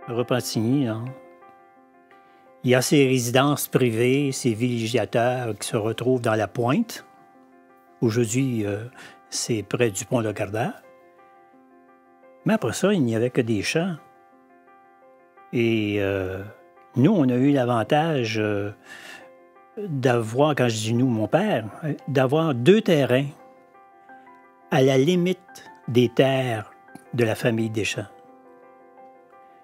Repentigny, hein. Il y a ces résidences privées, ces villégiateurs qui se retrouvent dans la Pointe. Aujourd'hui, c'est près du pont Lagardère. Mais après ça, il n'y avait que des champs. Et nous, on a eu l'avantage d'avoir, quand je dis nous, mon père, d'avoir 2 terrains à la limite des terres de la famille Deschamps.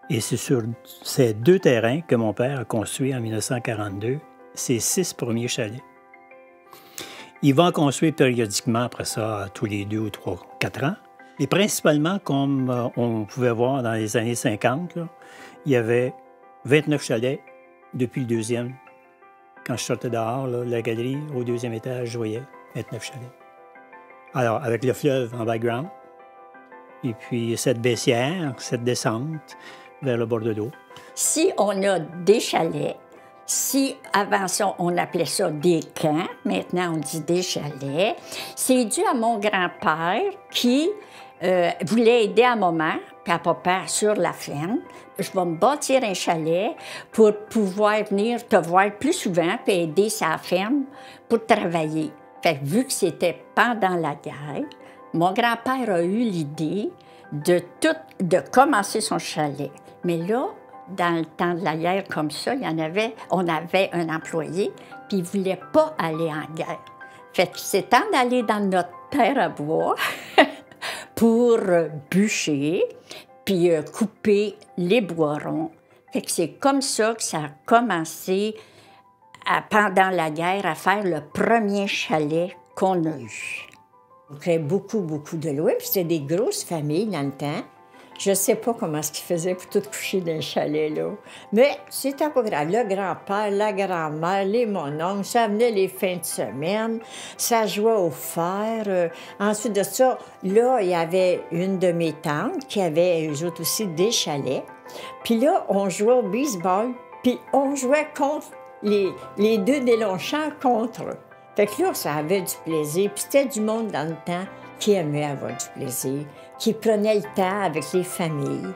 Et c'est sur ces 2 terrains que mon père a construit en 1942 ses 6 premiers chalets. Il va en construire périodiquement après ça, tous les 2 ou 3, 4 ans. Et principalement, comme on pouvait voir dans les années 50, là, il y avait 29 chalets depuis le 2e. Quand je sortais dehors, là, la galerie, au 2e étage, je voyais 29 chalets. Alors, avec le fleuve en background, et puis cette baissière, cette descente vers le bord de l'eau. Si on a des chalets, si avant ça, on appelait ça des camps, maintenant on dit des chalets, c'est dû à mon grand-père qui voulait aider à maman puis à papa sur la ferme. Je vais me bâtir un chalet pour pouvoir venir te voir plus souvent puis aider sa ferme pour travailler. Fait que vu que c'était pendant la guerre, mon grand-père a eu l'idée de commencer son chalet. Mais là, dans le temps de la guerre comme ça, on avait un employé, puis il ne voulait pas aller en guerre. Fait que c'est temps d'aller dans notre terre à bois pour bûcher, puis couper les bois-ronds. Fait que c'est comme ça que ça a commencé, pendant la guerre, à faire le premier chalet qu'on a eu. On créait beaucoup de lois, puis c'était des grosses familles dans le temps. Je ne sais pas comment est-ce qu'ils faisaient pour tout coucher dans le chalet, là. Mais c'était pas grave. Le grand-père, la grand-mère, les mononcles, ça venait les fins de semaine, ça jouait au fer. Ensuite de ça, là, il y avait une de mes tantes qui avait, eux autres aussi, des chalets. Puis là, on jouait au baseball, puis on jouait contre les 2 des Longchamps contre eux. Fait que là, ça avait du plaisir. Puis c'était du monde dans le temps qui aimait avoir du plaisir, qui prenait le temps avec les familles,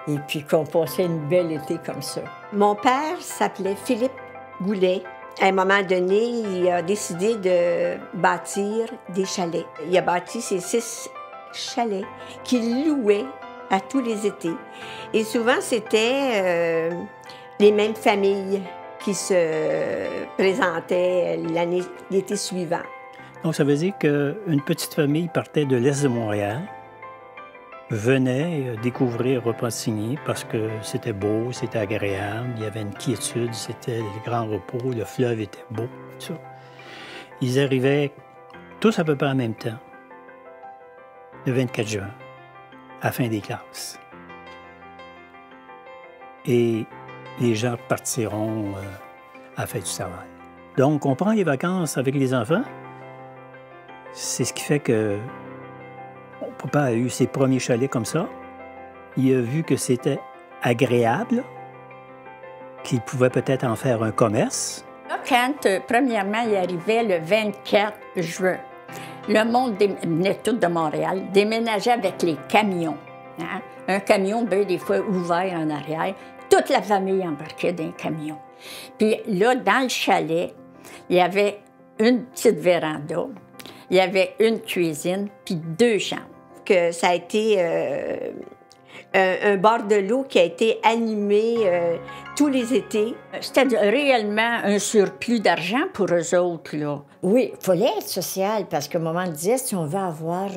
et puis qu'on passait une belle été comme ça. Mon père s'appelait Philippe Goulet. À un moment donné, il a décidé de bâtir des chalets. Il a bâti ces 6 chalets qu'il louait à tous les étés. Et souvent, c'était les mêmes familles qui se présentaient l'été suivant. Donc, ça veut dire qu'une petite famille partait de l'est de Montréal, venait découvrir Repentigny parce que c'était beau, c'était agréable, il y avait une quiétude, c'était le grand repos, le fleuve était beau, tout ça. Ils arrivaient tous à peu près en même temps, le 24 juin, à la fin des classes. Et les gens partiront à la fête du travail. Donc, on prend les vacances avec les enfants. C'est ce qui fait que mon papa a eu ses premiers chalets comme ça. Il a vu que c'était agréable, qu'il pouvait peut-être en faire un commerce. Là, quand, premièrement, il arrivait le 24 juin, le monde venait tout de Montréal, déménageait avec les camions. Hein? Un camion, bien des fois, ouvert en arrière. Toute la famille embarquait dans un camion. Puis là, dans le chalet, il y avait une petite véranda, il y avait une cuisine, puis 2 chambres. Que ça a été un bord de l'eau qui a été animé tous les étés. C'était réellement un surplus d'argent pour eux autres, là. Oui, il fallait être social, parce qu'à un moment, on disait, si on veut avoir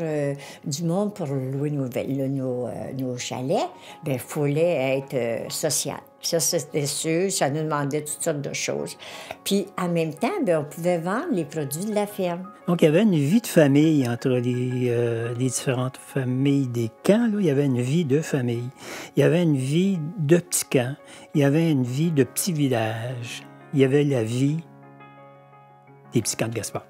du monde pour louer nos chalets, bien, il fallait être social. Ça, c'était sûr, ça nous demandait toutes sortes de choses. Puis, en même temps, bien, on pouvait vendre les produits de la ferme. Donc, il y avait une vie de famille entre les différentes familles des camps. Là, il y avait une vie de famille. Il y avait une vie de petits camps. Il y avait une vie de petits villages. Il y avait la vie des petits camps de Gaspard.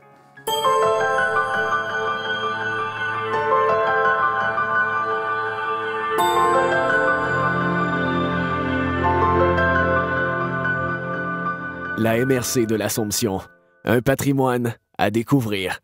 La MRC de l'Assomption, un patrimoine à découvrir.